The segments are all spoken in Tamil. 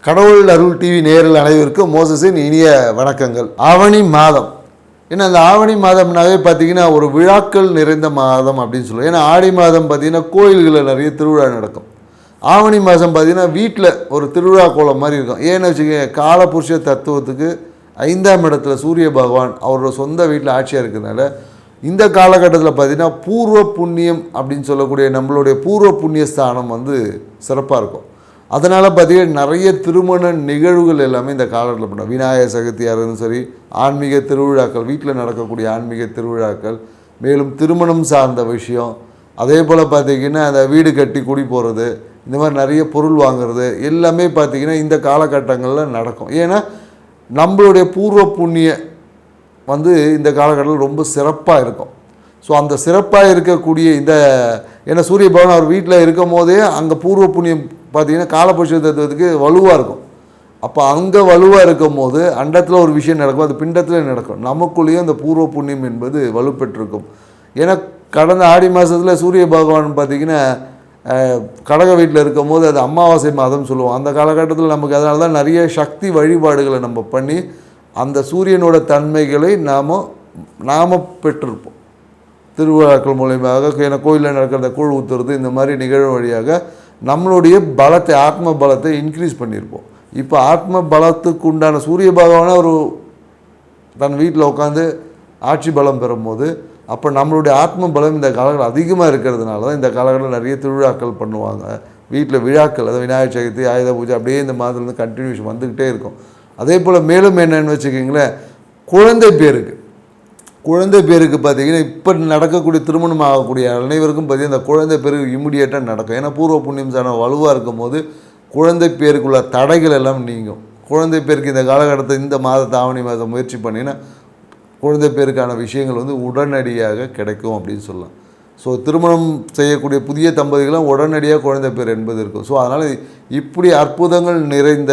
கடவுள் அருள் டிவி நேயர்கள் அனைவருக்கும் மோசஸின் இனிய வணக்கங்கள். ஆவணி மாதம், ஏன்னா அந்த ஆவணி மாதம்னாவே பார்த்தீங்கன்னா ஒரு விழாக்கள் நிறைந்த மாதம் அப்படின்னு சொல்லுவோம். ஏன்னா ஆடி மாதம் பார்த்தீங்கன்னா கோயில்களில் நிறைய திருவிழா நடக்கும். ஆவணி மாதம் பார்த்தீங்கன்னா வீட்டில் ஒரு திருவிழா கோலம் மாதிரி இருக்கும். ஏன்னு வச்சுக்கோங்க, காலபுருஷ தத்துவத்துக்கு 5ஆம் இடத்துல சூரிய பகவான் அவரோட சொந்த வீட்டில் ஆட்சியாக இருக்கிறதுனால இந்த காலகட்டத்தில் பார்த்தீங்கன்னா பூர்வ புண்ணியம் அப்படின்னு சொல்லக்கூடிய நம்மளுடைய பூர்வ புண்ணிய ஸ்தானம் சிறப்பாக இருக்கும். அதனால் பார்த்தீங்கன்னா நிறைய திருமண நிகழ்வுகள் எல்லாமே இந்த காலத்தில் பண்ணுவோம். விநாயகர் சதுர்த்தியாக இருந்தாலும் சரி, ஆன்மீக திருவிழாக்கள், வீட்டில் நடக்கக்கூடிய ஆன்மீக திருவிழாக்கள், மேலும் திருமணம் சார்ந்த விஷயம், அதே போல் பார்த்திங்கன்னா அந்த வீடு கட்டி குடி போகிறது, இந்த மாதிரி நிறைய பொருள் வாங்குறது எல்லாமே பார்த்திங்கன்னா இந்த காலகட்டங்களில் நடக்கும். ஏன்னா நம்மளுடைய பூர்வ புண்ணிய இந்த காலகட்டத்தில் ரொம்ப சிறப்பாக இருக்கும். ஸோ அந்த சிறப்பாக இருக்கக்கூடிய ஏன்னா சூரிய பகவான் அவர் வீட்டில் இருக்கும் போதே அங்கே பூர்வ புண்ணியம் பார்த்திங்கன்னா காலபுருஷ தத்துவத்துக்கு வலுவாக இருக்கும். அப்போ அங்கே வலுவாக இருக்கும் போது அண்டத்தில் ஒரு விஷயம் நடக்கும், அது பிண்டத்தில் நடக்கும். நமக்குள்ளேயும் அந்த பூர்வ புண்ணியம் என்பது வலுப்பெற்றிருக்கும். ஏன்னா கடந்த ஆடி மாதத்தில் சூரிய பகவான் பார்த்திங்கன்னா கடக வீட்டில் இருக்கும் போது அது அமாவாசை மாதம் சொல்லுவோம். அந்த காலகட்டத்தில் நமக்கு அதனால தான் நிறைய சக்தி வழிபாடுகளை நம்ம பண்ணி அந்த சூரியனோட தன்மைகளை நாம் பெற்றிருப்போம். திருவிழாக்கள் மூலயமாக, ஏன்னா கோயிலில் நடக்கிற கூழ் ஊற்றுறது, இந்த மாதிரி நிகழ்வு வழியாக நம்மளுடைய பலத்தை, ஆத்ம பலத்தை இன்க்ரீஸ் பண்ணியிருப்போம். இப்போ ஆத்ம பலத்துக்கு உண்டான சூரிய பகவானை ஒரு தன் வீட்டில் உட்காந்து ஆட்சி பலம் பெறும்போது அப்போ நம்மளுடைய ஆத்ம பலம் இந்த காலகட்டம் அதிகமாக இருக்கிறதுனால தான் இந்த காலகட்டத்தில் நிறைய திருவிழாக்கள் பண்ணுவாங்க. வீட்டில் விழாக்கள், அதாவது விநாயகர் சதுர்த்தி, ஆயுத பூஜை, அப்படியே இந்த மாதத்துலேருந்து கண்டினியூஷன் வந்துக்கிட்டே இருக்கும். அதே போல் மேலும் என்னென்னு வச்சுக்கிங்களேன், குழந்தை பேருக்கு பார்த்திங்கன்னா இப்போ நடக்கக்கூடிய திருமணம் ஆகக்கூடிய அனைவருக்கும் பார்த்திங்கன்னா இந்த குழந்தை பேருக்கு இம்மிடியேட்டாக நடக்கும். ஏன்னா பூர்வ புண்ணியம் சாண வலுவாக இருக்கும் போது குழந்தை பேருக்குள்ள தடைகள் எல்லாம் நீங்கும். குழந்தை பேருக்கு இந்த காலகட்டத்தில் இந்த மாதத்தை ஆவணி மாதம் முயற்சி பண்ணிங்கன்னா குழந்தை பேருக்கான விஷயங்கள் உடனடியாக கிடைக்கும் அப்படின்னு சொல்லலாம். ஸோ திருமணம் செய்யக்கூடிய புதிய தம்பதிகளும் உடனடியாக குழந்தை பேர் என்பது இருக்கும். ஸோ அதனால் இப்படி அற்புதங்கள் நிறைந்த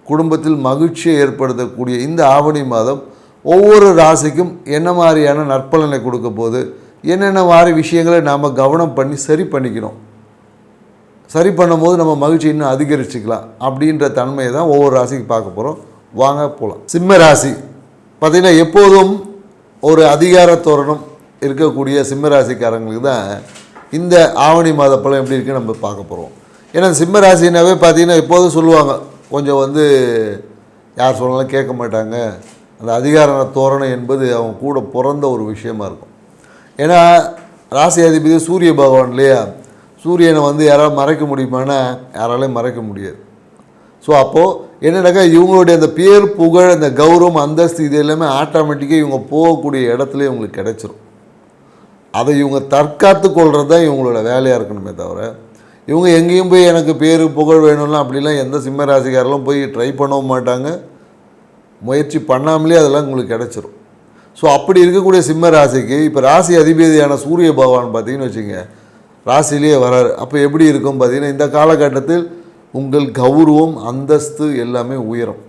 குடும்பத்தில் மகிழ்ச்சியை ஏற்படுத்தக்கூடிய இந்த ஆவணி மாதம் ஒவ்வொரு ராசிக்கும் என்ன மாதிரியான நற்பலனை கொடுக்க போது, என்னென்ன மாதிரி விஷயங்களை நாம் கவனம் பண்ணி சரி பண்ணிக்கணும், சரி பண்ணும்போது நம்ம மகிழ்ச்சி இன்னும் அதிகரிச்சுக்கலாம் அப்படின்ற தன்மையை தான் ஒவ்வொரு ராசிக்கு பார்க்க போகிறோம். வாங்க போகலாம். சிம்ம ராசி பார்த்திங்கன்னா எப்போதும் ஒரு அதிகார தோரணம் இருக்கக்கூடிய சிம்ம ராசிக்காரங்களுக்கு தான் இந்த ஆவணி மாத பலம் எப்படி இருக்குன்னு நம்ம பார்க்க போகிறோம். ஏன்னா சிம்ம ராசினாவே பார்த்திங்கன்னா எப்போதும் சொல்லுவாங்க, கொஞ்சம் யார் சொன்னாலும் கேட்க மாட்டாங்க. அந்த அதிகார தோரணை என்பது அவங்க கூட பிறந்த ஒரு விஷயமா இருக்கும். ஏன்னா ராசி அதிபதி சூரிய பகவான் இல்லையா, சூரியனை யாராவது மறைக்க முடியுமானா யாராலையும் மறைக்க முடியாது. ஸோ அப்போது என்னன்னாக்கா இவங்களுடைய அந்த பேர் புகழ், அந்த கௌரவம், அந்தஸ்து, இது எல்லாமே ஆட்டோமேட்டிக்காக இவங்க போகக்கூடிய இடத்துல இவங்களுக்கு கிடைச்சிரும். அதை இவங்க தற்காத்து கொள்வது தான் இவங்களோட வேலையாக இருக்கணுமே தவிர இவங்க எங்கேயும் போய் எனக்கு பேர் புகழ் வேணும்லாம் அப்படிலாம் எந்த சிம்ம ராசிக்காரெல்லாம் போய் ட்ரை பண்ணவும் மாட்டாங்க. முயற்சி பண்ணாமலே அதெல்லாம் உங்களுக்கு கிடச்சிரும். ஸோ அப்படி இருக்கக்கூடிய சிம்ம ராசிக்கு இப்போ ராசி அதிபதியான சூரிய பகவான் பார்த்திங்கன்னு வச்சுங்க ராசிலேயே வராரு. அப்போ எப்படி இருக்கும் பார்த்திங்கன்னா இந்த காலகட்டத்தில் உங்கள் கௌரவம், அந்தஸ்து எல்லாமே உயரும்.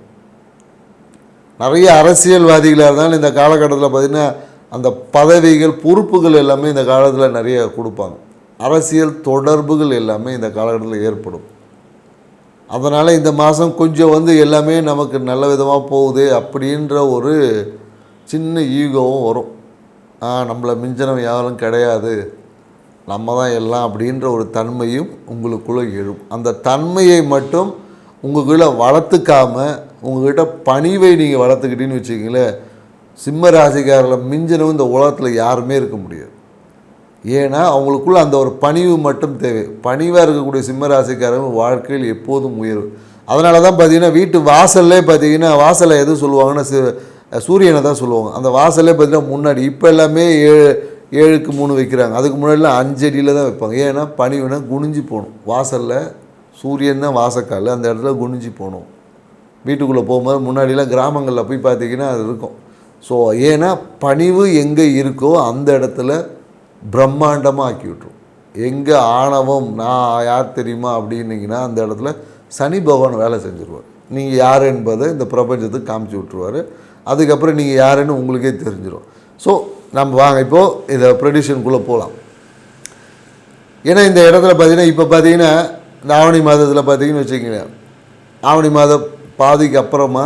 நிறைய அரசியல்வாதிகளாக இருந்தாலும் இந்த காலகட்டத்தில் பார்த்திங்கன்னா அந்த பதவிகள், பொறுப்புகள் எல்லாமே இந்த காலத்தில் நிறைய கொடுப்பாங்க. அரசியல் தொடர்புகள் எல்லாமே இந்த காலகட்டத்தில் ஏற்படும். அதனால் இந்த மாதம் கொஞ்சம் எல்லாமே நமக்கு நல்ல விதமாக போகுது அப்படின்ற ஒரு சின்ன ஈகோவும் வரும். நம்மளை மிஞ்சனம் யாரும் கிடையாது, நம்ம தான் எல்லாம் அப்படின்ற ஒரு தன்மையும் உங்களுக்குள்ளே எழும். அந்த தன்மையை மட்டும் உங்களுக்குள்ளே வளர்த்துக்காமல் உங்கள்கிட்ட பணிவை நீங்கள் வளர்த்துக்கிட்டீங்கன்னு வச்சுக்கிங்களேன், சிம்ம ராசிக்காரில் மிஞ்சனவும் இந்த உலகத்தில் யாருமே இருக்க முடியாது. ஏன்னா அவங்களுக்குள்ள அந்த ஒரு பணிவு மட்டும் தேவை. பணிவாக இருக்கக்கூடிய சிம்ம ராசிக்காரங்க வாழ்க்கையில் எப்போதும் உயர்வு. அதனால தான் பார்த்திங்கன்னா வீட்டு வாசல்லே பார்த்திங்கன்னா வாசலை எது சொல்லுவாங்கன்னா சூரியனை தான் சொல்லுவாங்க. அந்த வாசல்லே பார்த்திங்கன்னா முன்னாடி இப்போ எல்லாமே 7க்கு 3 வைக்கிறாங்க. அதுக்கு முன்னாடிலாம் 5 அடியில் தான் வைப்பாங்க. ஏன்னா பணிவுனா குனிஞ்சு போகணும். வாசலில் சூரியன் தான் வாசக்கால், அந்த இடத்துல குனிஞ்சு போகணும். வீட்டுக்குள்ளே போகும்போது முன்னாடிலாம் கிராமங்களில் போய் பார்த்திங்கன்னா அது இருக்கும். ஸோ ஏன்னா பணிவு எங்கே இருக்கோ அந்த இடத்துல பிரம்மாண்டமாக ஆக்கி விட்டுரும். எங்கே ஆணவம், நான் யார் தெரியுமா அப்படின்னீங்கன்னா அந்த இடத்துல சனி பகவான் வேலை செஞ்சுருவார். நீங்கள் யார் என்பதை இந்த பிரபஞ்சத்துக்கு காமிச்சு விட்ருவார். அதுக்கப்புறம் நீங்கள் யாருன்னு உங்களுக்கே தெரிஞ்சிடும். ஸோ நம்ம வாங்க இப்போது இதை ப்ரெடிஷனுக்குள்ளே போகலாம். ஏன்னா இந்த இடத்துல பார்த்திங்கன்னா இப்போ பார்த்திங்கன்னா இந்த ஆவணி மாதத்தில் பார்த்திங்கன்னு வச்சுக்கோங்க, ஆவணி மாத பாதிக்கு அப்புறமா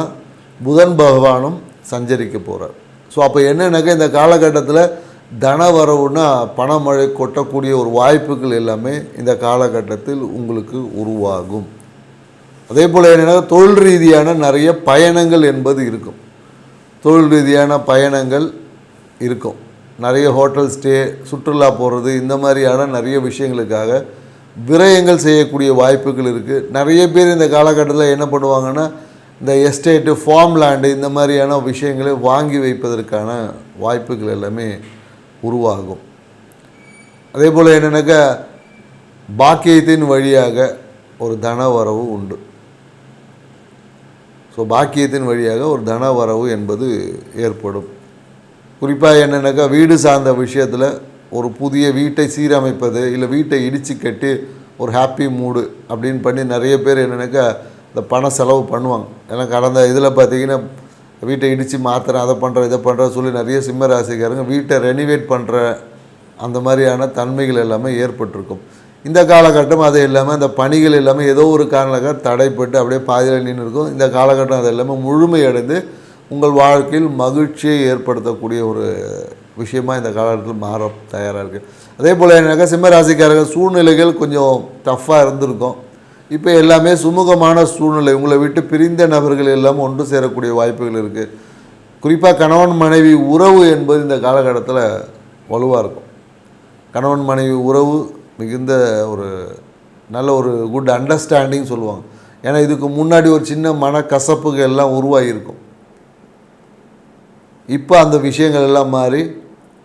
புதன் பகவானும் சஞ்சரிக்க போகிறார். ஸோ அப்போ என்னென்னாக்கா இந்த காலகட்டத்தில் தன வரவுன்னா பணமழை கொட்டக்கூடிய ஒரு வாய்ப்புகள் எல்லாமே இந்த காலகட்டத்தில் உங்களுக்கு உருவாகும். அதே போல் என்னென்னா தொழில் ரீதியான நிறைய பயணங்கள் என்பது இருக்கும். தொழில் ரீதியான பயணங்கள் இருக்கும். நிறைய ஹோட்டல் ஸ்டே, சுற்றுலா போகிறது, இந்த மாதிரியான நிறைய விஷயங்களுக்காக விரயங்கள் செய்யக்கூடிய வாய்ப்புகள் இருக்குது. நிறைய பேர் இந்த காலகட்டத்தில் என்ன பண்ணுவாங்கன்னா இந்த எஸ்டேட்டு, ஃபார்ம் லேண்டு, இந்த மாதிரியான விஷயங்களை வாங்கி வைப்பதற்கான வாய்ப்புகள் எல்லாமே உருவாகும். அதே போல் என்னென்னாக்கா பாக்கியத்தின் வழியாக ஒரு தன வரவு உண்டு. ஸோ பாக்கியத்தின் வழியாக ஒரு தன வரவு என்பது ஏற்படும். குறிப்பாக என்னென்னாக்கா வீடு சார்ந்த விஷயத்தில் ஒரு புதிய வீட்டை சீரமைப்பது, இல்லை வீட்டை இடித்து கட்டி ஒரு ஹாப்பி மூடு அப்படின்னு பண்ணி நிறைய பேர் என்னென்னாக்கா இந்த பண செலவு பண்ணுவாங்க. ஏன்னா கடந்த இதில் பார்த்திங்கன்னா வீட்டை இடித்து மாற்றுறேன், அதை பண்ணுறேன், இதை பண்ணுறேன் சொல்லி நிறைய சிம்ம ராசிக்காரங்க வீட்டை ரெனிவேட் பண்ணுற அந்த மாதிரியான தன்மைகள் எல்லாமே ஏற்பட்டிருக்கும். இந்த காலகட்டம் அது இல்லாமல் அந்த பணிகள் எல்லாமே ஏதோ ஒரு காரணக்காக தடைப்பட்டு அப்படியே பாதியில் நின்று இருக்கும். இந்த காலகட்டம் அது எல்லாமே முழுமையடைந்து உங்கள் வாழ்க்கையில் மகிழ்ச்சியை ஏற்படுத்தக்கூடிய ஒரு விஷயமாக இந்த காலகட்டத்தில் மாற தயாராக இருக்குது. அதே போல் என்னக்கா சிம்ம ராசிக்காரர்கள் சூழ்நிலைகள் கொஞ்சம் டஃப்பாக இருந்திருக்கும். இப்போ எல்லாமே சுமூகமான சூழ்நிலை, உங்களை விட்டு பிரிந்த நபர்கள் எல்லாம் ஒன்று சேரக்கூடிய வாய்ப்புகள் இருக்குது. குறிப்பாக கணவன் மனைவி உறவு என்பது இந்த காலகட்டத்தில் வலுவாக இருக்கும். கணவன் மனைவி உறவு மிகுந்த ஒரு நல்ல ஒரு குட் அண்டர்ஸ்டாண்டிங் சொல்லுவாங்க. ஏன்னா இதுக்கு முன்னாடி ஒரு சின்ன மனக்கசப்புகள் எல்லாம் உருவாகியிருக்கும். இப்போ அந்த விஷயங்கள் எல்லாம் மாறி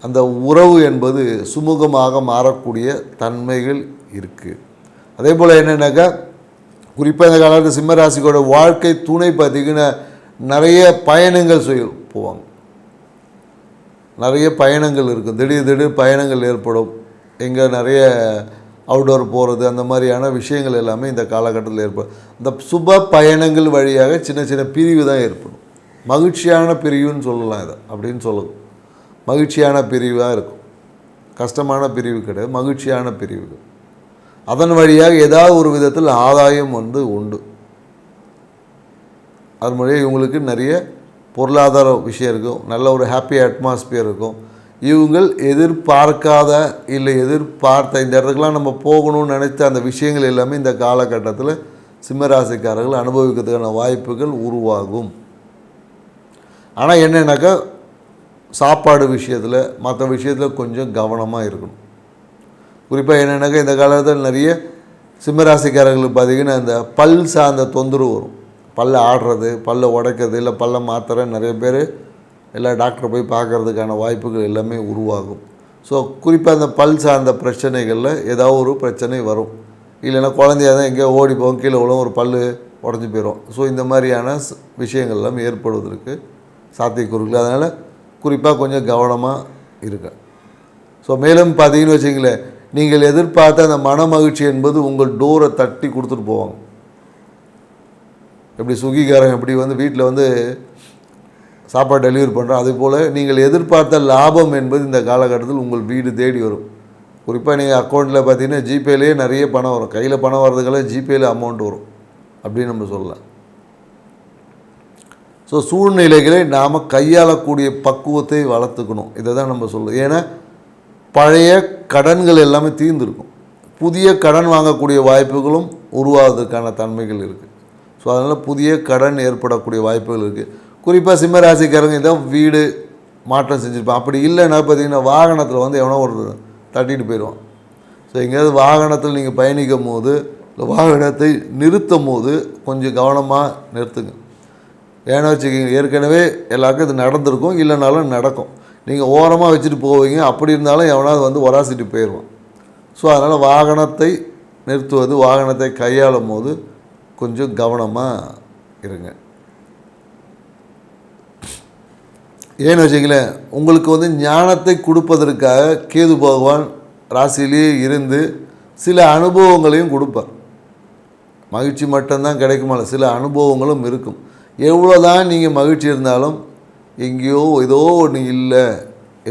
அந்த உறவு என்பது சுமூகமாக மாறக்கூடிய தன்மைகள் இருக்குது. அதே போல் என்னென்னாக்கா குறிப்பாக இந்த காலத்தில் சிம்மராசிக்கோட வாழ்க்கை துணை பார்த்திங்கன்னா நிறைய பயணங்கள் போவாங்க. நிறைய பயணங்கள் இருக்கும். திடீர் பயணங்கள் ஏற்படும். எங்கே நிறைய அவுட்டோர் போகிறது, அந்த மாதிரியான விஷயங்கள் எல்லாமே இந்த காலகட்டத்தில் ஏற்படும். இந்த சுப பயணங்கள் வழியாக சின்ன சின்ன பிரிவு தான் ஏற்படும். மகிழ்ச்சியான பிரிவுன்னு சொல்லலாம் இதை, அப்படின்னு சொல்லுது. மகிழ்ச்சியான பிரிவாக இருக்கும். கஷ்டமான பிரிவு கிடையாது, மகிழ்ச்சியான பிரிவுகள். அதன் வழியாக ஏதாவது ஒரு விதத்தில் ஆதாயம் உண்டு. அதன் வழியாக இவங்களுக்கு நிறைய பொருளாதார விஷயம் இருக்கும். நல்ல ஒரு ஹாப்பி அட்மாஸ்பியர் இருக்கும். இவங்கள் எதிர்பார்க்காத இல்லை எதிர்பார்த்த இந்த இடத்துக்கெலாம் நம்ம போகணும்னு நினைத்த அந்த விஷயங்கள் எல்லாமே இந்த காலகட்டத்தில் சிம்மராசிக்காரர்கள் அனுபவிக்கிறதுக்கான வாய்ப்புகள் உருவாகும். ஆனால் என்னென்னாக்கா சாப்பாடு விஷயத்தில் மற்ற விஷயத்தில் கொஞ்சம் கவனமாக இருக்கணும். குறிப்பாக என்னென்னாக்கா இந்த காலத்தில் நிறைய சிம்மராசிக்காரர்களுக்கு பார்த்திங்கன்னா இந்த பல் சார்ந்த தொந்தரவு வரும். பல்லை ஆடுறது, பல்லை உடைக்கிறது, இல்லை பல்லை மாத்திர நிறைய பேர் எல்லா டாக்டரை போய் பார்க்குறதுக்கான வாய்ப்புகள் எல்லாமே உருவாகும். ஸோ குறிப்பாக அந்த பல் சார்ந்த பிரச்சனைகளில் ஏதாவது ஒரு பிரச்சனை வரும். இல்லைன்னா குழந்தையாக தான் எங்கேயோ ஓடி போகும், கீழே விழும், ஒரு பல் உடஞ்சி போயிடும். ஸோ இந்த மாதிரியான விஷயங்கள் எல்லாம் ஏற்படுவதற்கு சாத்தியக்கூறுகள். அதனால் குறிப்பாக கொஞ்சம் கவனமாக இருக்க. ஸோ மேலும் பார்த்தீங்கன்னு வச்சிங்களேன், நீங்கள் எதிர்பார்த்த அந்த மன மகிழ்ச்சி என்பது உங்கள் டோரை தட்டி கொடுத்துட்டு போவாங்க. எப்படி சுகிகாரன் எப்படி வீட்டில் சாப்பாடு டெலிவரி பண்ணுறோம், அதுபோல் நீங்கள் எதிர்பார்த்த லாபம் என்பது இந்த காலகட்டத்தில் உங்கள் வீடு தேடி வரும். குறிப்பாக நீங்கள் அக்கௌண்ட்டில் பார்த்தீங்கன்னா ஜிபேலேயே நிறைய பணம் வரும். கையில் பணம் வர்றதுக்கெல்லாம் ஜிபேயில் அமௌண்ட் வரும் அப்படின்னு நம்ம சொல்லலாம். ஸோ சூழ்நிலைகளை நாம் கையாளக்கூடிய பக்குவத்தை வளர்த்துக்கணும். இதை தான் நம்ம சொல்லுவோம். ஏன்னா பழைய கடன்கள் எல்லாமே தீர்ந்துருக்கும். புதிய கடன் வாங்கக்கூடிய வாய்ப்புகளும் உருவாவதற்கான தன்மைகள் இருக்குது. ஸோ அதனால் புதிய கடன் ஏற்படக்கூடிய வாய்ப்புகள் இருக்குது. குறிப்பாக சிம்மராசிக்காரங்க இதான் வீடு மாற்றம் செஞ்சுருப்பான். அப்படி இல்லைன்னா பார்த்திங்கன்னா வாகனத்தில் எவனோ ஒரு தட்டிட்டு போயிடுவான். ஸோ எங்கேயாவது வாகனத்தில் நீங்கள் பயணிக்கும் போது இல்லை வாகனத்தை நிறுத்தும் போது கொஞ்சம் கவனமாக நிறுத்துங்க. ஏன்னா வச்சுக்கிங்க, ஏற்கனவே எல்லாருக்கும் இது நடந்திருக்கும், இல்லைனாலும் நடக்கும். நீங்கள் ஓரமாக வச்சுட்டு போவீங்க, அப்படி இருந்தாலும் எவனாவது உராசிட்டு போயிடுவான். ஸோ அதனால் வாகனத்தை நிறுத்துவது, வாகனத்தை கையாளும் போது கொஞ்சம் கவனமாக இருங்க. ஏன்னு வச்சிங்களேன், உங்களுக்கு ஞானத்தை கொடுப்பதற்காக கேது பகவான் ராசியிலேயே இருந்து சில அனுபவங்களையும் கொடுப்பார். மகிழ்ச்சி மட்டும்தான் கிடைக்குமா, சில அனுபவங்களும் இருக்கும். எவ்வளோ தான் நீங்கள் மகிழ்ச்சி இருந்தாலும் எங்கேயோ ஏதோ ஒன்று இல்லை,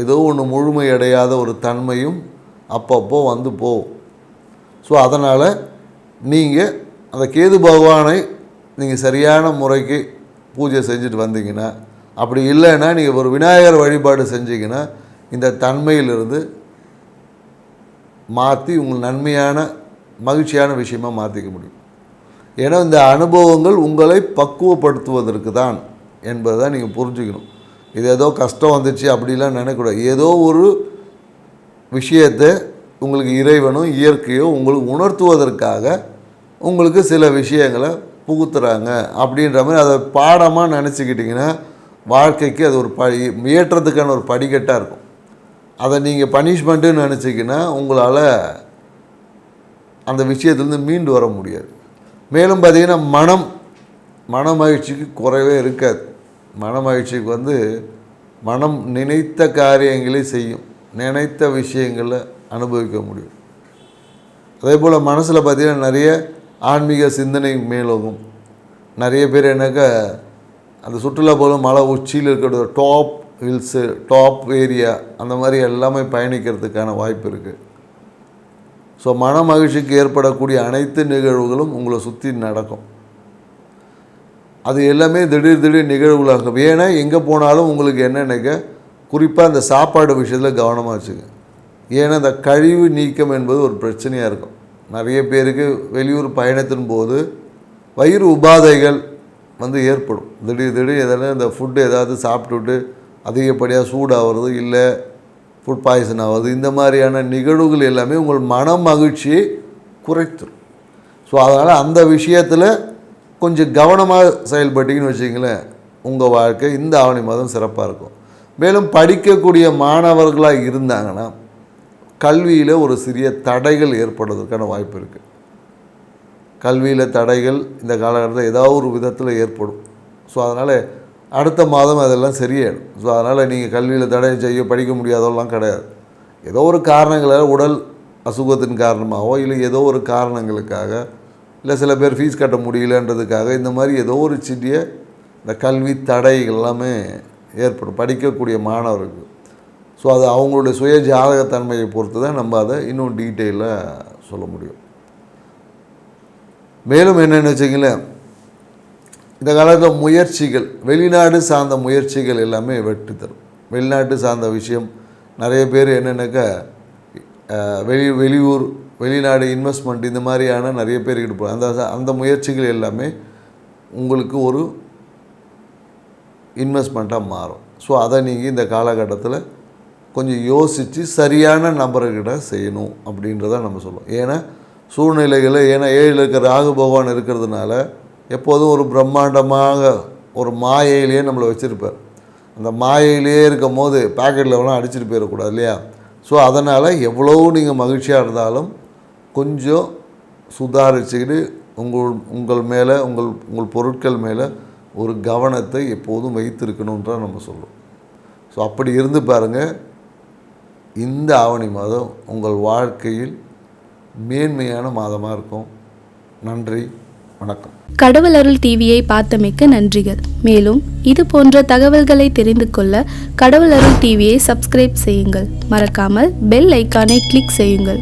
ஏதோ ஒன்று முழுமையடையாத ஒரு தன்மையும் அப்பப்போ போகும். ஸோ அதனால் நீங்கள் அந்த கேது பகவானை நீங்கள் சரியான முறைக்கு பூஜை செஞ்சுட்டு வந்தீங்கன்னா, அப்படி இல்லைன்னா நீங்கள் ஒரு விநாயகர் வழிபாடு செஞ்சீங்கன்னா இந்த தன்மையிலிருந்து மாற்றி உங்கள் நன்மையான மகிழ்ச்சியான விஷயமாக மாற்றிக்க முடியும். ஏன்னா இந்த அனுபவங்கள் உங்களை பக்குவப்படுத்துவதற்கு தான் என்பதை தான் நீங்கள் புரிஞ்சுக்கணும். இது ஏதோ கஷ்டம் வந்துச்சு அப்படிலாம் நினைக்கக்கூடாது. ஏதோ ஒரு விஷயத்தை உங்களுக்கு இறைவனோ இயற்கையோ உங்களுக்கு உணர்த்துவதற்காக உங்களுக்கு சில விஷயங்களை புகுத்துறாங்க அப்படின்ற மாதிரி அதை பாடமாக நினச்சிக்கிட்டிங்கன்னா வாழ்க்கைக்கு அது ஒரு ஏற்றத்துக்கான ஒரு படிக்கட்டாக இருக்கும். அதை நீங்கள் பனிஷ்மெண்ட்டுன்னு நினச்சிக்கின்னா உங்களால் அந்த விஷயத்துலேருந்து மீண்டு வர முடியாது. மேலும் பார்த்திங்கன்னா மன மகிழ்ச்சிக்கு குறைவே இருக்காது. மன மகிழ்ச்சிக்கு மனம் நினைத்த காரியங்களை செய்யும், நினைத்த விஷயங்களை அனுபவிக்க முடியும். அதே போல் மனசில் பார்த்திங்கன்னா நிறைய ஆன்மீக சிந்தனை மேலோகும். நிறைய பேர் அந்த சுற்றுலா போலும் மலை உச்சியில் இருக்கிற டாப் ஹில்ஸு, டாப் ஏரியா அந்த மாதிரி எல்லாமே பயணிக்கிறதுக்கான வாய்ப்பு இருக்குது. ஸோ மன மகிழ்ச்சிக்கு ஏற்படக்கூடிய அனைத்து நிகழ்வுகளும் உங்களை சுற்றி நடக்கும். அது எல்லாமே திடீர் நிகழ்வுகளாகும். ஏன்னா எங்கே போனாலும் உங்களுக்கு என்னென்ன குறிப்பாக அந்த சாப்பாடு விஷயத்தில் கவனமாக வச்சுங்க. ஏன்னா இந்த கழிவு நீக்கம் என்பது ஒரு பிரச்சனையாக இருக்கும். நிறைய பேருக்கு வெளியூர் பயணத்தின் போது வயிறு உபாதைகள் ஏற்படும். திடீர் எதனா இந்த ஃபுட்டு ஏதாவது சாப்பிட்டுட்டு அதிகப்படியாக சூடாகிறது, இல்லை ஃபுட் பாய்சன் ஆகுது, இந்த மாதிரியான நிகழ்வுகள் எல்லாமே உங்கள் மன மகிழ்ச்சியை குறைத்துடும். ஸோ அதனால் அந்த விஷயத்தில் கொஞ்சம் கவனமாக செயல்பட்டீங்கன்னு வச்சிங்களேன், உங்கள் வாழ்க்கை இந்த ஆவணி மாதம் சிறப்பாக இருக்கும். மேலும் படிக்கக்கூடிய மாணவர்களாக இருந்தாங்கன்னா கல்வியில் ஒரு சிறிய தடைகள் ஏற்படுவதற்கான வாய்ப்பு இருக்குது. கல்வியில் தடைகள் இந்த காலகட்டத்தில் ஏதாவது ஒரு விதத்தில் ஏற்படும். ஸோ அதனால் அடுத்த மாதம் அதெல்லாம் சரியாயிடும். ஸோ அதனால் நீங்கள் கல்வியில் தடை செய்ய படிக்க முடியாதெல்லாம் கிடையாது. ஏதோ ஒரு காரணங்களால் உடல் அசுகத்தின் காரணமாகவோ இல்லை ஏதோ ஒரு காரணங்களுக்காக, இல்லை சில பேர் ஃபீஸ் கட்ட முடியலன்றதுக்காக இந்த மாதிரி ஏதோ ஒரு சிறிய இந்த கல்வி தடைகள் எல்லாமே ஏற்படும் படிக்கக்கூடிய மாணவர்களுக்கு. ஸோ அது அவங்களுடைய சுய ஜாதகத்தன்மையை பொறுத்து தான் நம்ம அதை இன்னும் டீட்டெயிலாக சொல்ல முடியும். மேலும் என்னென்னு வச்சிங்களேன், இந்த காலத்தில் முயற்சிகள், வெளிநாடு சார்ந்த முயற்சிகள் எல்லாமே வெற்றி தரும். வெளிநாட்டு சார்ந்த விஷயம் நிறைய பேர் என்னென்னாக்கா வெளியூர் வெளிநாடு இன்வெஸ்ட்மெண்ட் இந்த மாதிரியான நிறைய பேர் ஈடுபடும். அந்த முயற்சிகள் எல்லாமே உங்களுக்கு ஒரு இன்வெஸ்ட்மெண்ட்டாக மாறும். ஸோ அதை நீங்கள் இந்த காலகட்டத்தில் கொஞ்சம் யோசித்து சரியான நபர்கிட்ட செய்யணும் அப்படின்றத நம்ம சொல்லுவோம். ஏன்னா சூழ்நிலைகளை, ஏன்னா 7 இருக்கிற ராகு பகவான் இருக்கிறதுனால எப்போதும் ஒரு பிரம்மாண்டமாக ஒரு மாயையிலேயே நம்மளை வச்சுருப்பார். அந்த மாயையிலேயே இருக்கும் போது பேக்கெட்டில் வேணால் அடிச்சுட்டு போயிடக்கூடாது இல்லையா? ஸோ அதனால் எவ்வளோ நீங்கள் மகிழ்ச்சியாக இருந்தாலும் கொஞ்சம் சுதாரிச்சுக்கிட்டு உங்கள் மேலே உங்கள் பொருட்கள் மேலே ஒரு கவனத்தை எப்போதும் வைத்திருக்கணுன்ற நம்ம சொல்லுவோம். ஸோ அப்படி இருந்து பாருங்கள், இந்த ஆவணி மாதம் உங்கள் வாழ்க்கையில் மேன்மையான மாதமாக இருக்கும். நன்றி, வணக்கம். கடவுள் அருள் டிவியை பார்த்தமைக்கு நன்றிகள். மேலும் இது போன்ற தகவல்களை தெரிந்து கொள்ள கடவுள் அருள் டிவியை சப்ஸ்கிரைப் செய்யுங்கள். மறக்காமல் பெல் ஐக்கானை கிளிக் செய்யுங்கள்.